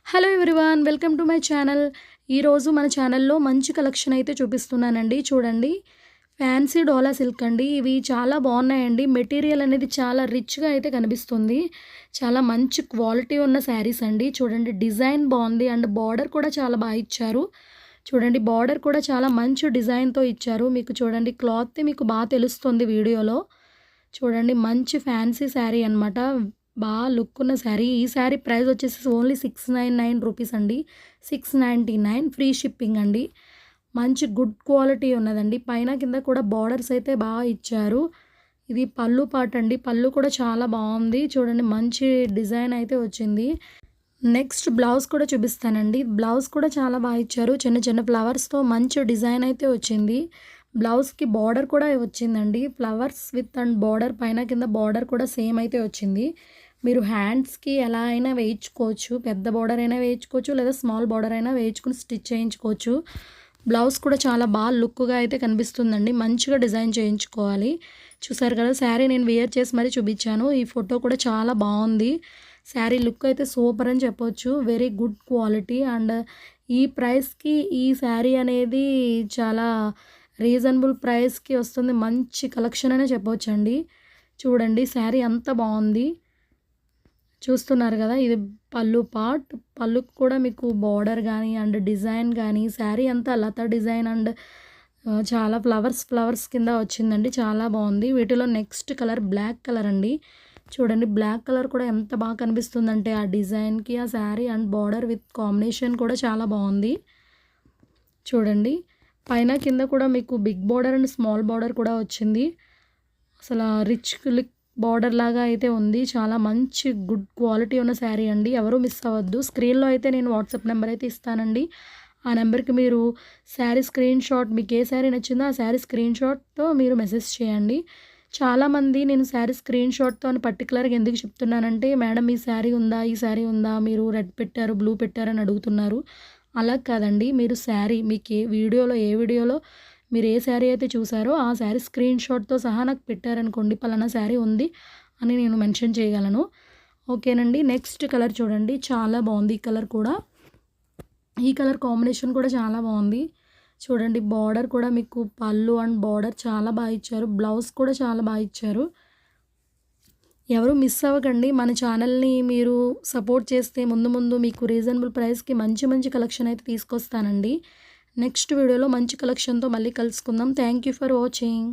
Hello everyone, welcome to my channel. ఈరోజు మన ఛానల్లో మంచి కలెక్షన్ అయితే చూపిస్తున్నానండి. చూడండి, ఫ్యాన్సీ డోలా సిల్క్ అండి. ఇవి చాలా బాగున్నాయండి. మెటీరియల్ అనేది చాలా రిచ్గా అయితే కనిపిస్తుంది. చాలా మంచి క్వాలిటీ ఉన్న శారీస్ అండి. చూడండి, డిజైన్ బాగుంది అండ్ బార్డర్ కూడా చాలా బాగా ఇచ్చారు. చూడండి, బార్డర్ కూడా చాలా మంచి డిజైన్తో ఇచ్చారు. మీకు చూడండి, క్లాత్ మీకు బాగా తెలుస్తుంది వీడియోలో. చూడండి, మంచి ఫ్యాన్సీ శారీ అనమాట. బాగా లుక్ ఉన్న శారీ. ఈ శారీ ప్రైస్ వచ్చేసి ఓన్లీ 699 రూపీస్ అండి. 699 ఫ్రీ షిప్పింగ్ అండి. మంచి గుడ్ క్వాలిటీ ఉన్నదండి. పైన కింద కూడా బార్డర్స్ అయితే బాగా ఇచ్చారు. ఇది పళ్ళు పార్ట్ అండి. పళ్ళు కూడా చాలా బాగుంది. చూడండి, మంచి డిజైన్ అయితే వచ్చింది. నెక్స్ట్ బ్లౌజ్ కూడా చూపిస్తానండి. బ్లౌజ్ కూడా చాలా బాగా ఇచ్చారు. చిన్న చిన్న ఫ్లవర్స్తో మంచి డిజైన్ అయితే వచ్చింది. బ్లౌజ్కి బార్డర్ కూడా వచ్చిందండి. ఫ్లవర్స్ విత్ అండ్ బార్డర్, పైన కింద బార్డర్ కూడా సేమ్ అయితే వచ్చింది. మీరు హ్యాండ్స్కి ఎలా అయినా వేయించుకోవచ్చు. పెద్ద బార్డర్ అయినా వేయించుకోవచ్చు, లేదా స్మాల్ బార్డర్ అయినా వేయించుకుని స్టిచ్ చేయించుకోవచ్చు. బ్లౌజ్ కూడా చాలా బాగా లుక్గా అయితే కనిపిస్తుందండి. మంచిగా డిజైన్ చేయించుకోవాలి. చూసారు కదా, శారీ నేను వేర్ చేసి మరీ చూపించాను. ఈ ఫోటో కూడా చాలా బాగుంది. శారీ లుక్ అయితే సూపర్ అని చెప్పొచ్చు. Very good quality. అండ్ ఈ ప్రైస్కి ఈ శారీ అనేది చాలా రీజనబుల్ ప్రైస్కి వస్తుంది. మంచి కలెక్షన్ అనే చెప్పవచ్చండి. చూడండి, శారీ అంత బాగుంది. చూస్తున్నారు కదా, ఇది పళ్ళు పార్ట్. పళ్ళుకి కూడా మీకు బార్డర్ కానీ అండ్ డిజైన్ కానీ, శారీ అంతా లత డిజైన్ అండ్ చాలా ఫ్లవర్స్ కింద వచ్చిందండి. చాలా బాగుంది. వీటిలో నెక్స్ట్ కలర్ బ్లాక్ కలర్ అండి. చూడండి, బ్లాక్ కలర్ కూడా ఎంత బాగా కనిపిస్తుందంటే ఆ డిజైన్కి, ఆ saree and border with combination కూడా చాలా బాగుంది. చూడండి, పైన కింద కూడా మీకు big border and small border కూడా వచ్చింది. అసలు రిచ్ లుక్ బార్డర్ లాగా అయితే ఉంది. చాలా మంచి గుడ్ క్వాలిటీ ఉన్న శారీ అండి. ఎవరు మిస్ అవ్వద్దు. స్క్రీన్లో అయితే నేను వాట్సాప్ నెంబర్ అయితే ఇస్తానండి. ఆ నెంబర్కి మీరు శారీ స్క్రీన్ షాట్, మీకు ఏ శారీ నచ్చిందో ఆ శారీ స్క్రీన్ షాట్తో మీరు మెసేజ్ చేయండి. చాలామంది నేను శారీ స్క్రీన్ షాట్తో అని పర్టికులర్గా ఎందుకు చెప్తున్నానంటే, మేడం ఈ శారీ ఉందా, ఈ శారీ ఉందా, మీరు రెడ్ పెట్టారు, బ్లూ పెట్టారు అని అడుగుతున్నారు. అలా కాదండి, మీరు శారీ మీకు ఏ వీడియోలో మీరు ఏ శారీ అయితే చూసారో ఆ శారీ స్క్రీన్ షాట్తో సహా నాకు పెట్టారనుకోండి, పలానా శారీ ఉంది అని నేను మెన్షన్ చేయగలను. ఓకేనండి. నెక్స్ట్ కలర్ చూడండి, చాలా బాగుంది. ఈ కలర్ కూడా, ఈ కలర్ కాంబినేషన్ కూడా చాలా బాగుంది. చూడండి, బార్డర్ కూడా మీకు పళ్ళు అండ్ బార్డర్ చాలా బాగా ఇచ్చారు. బ్లౌజ్ కూడా చాలా బాగా ఇచ్చారు. ఎవరు మిస్ అవ్వకండి. మన ఛానల్ని మీరు సపోర్ట్ చేస్తే ముందు ముందు మీకు రీజనబుల్ ప్రైస్కి మంచి మంచి కలెక్షన్ అయితే తీసుకొస్తానండి. నెక్స్ట్ వీడియోలో మంచి కలెక్షన్తో మళ్ళీ కలుసుకుందాం. Thank you for watching.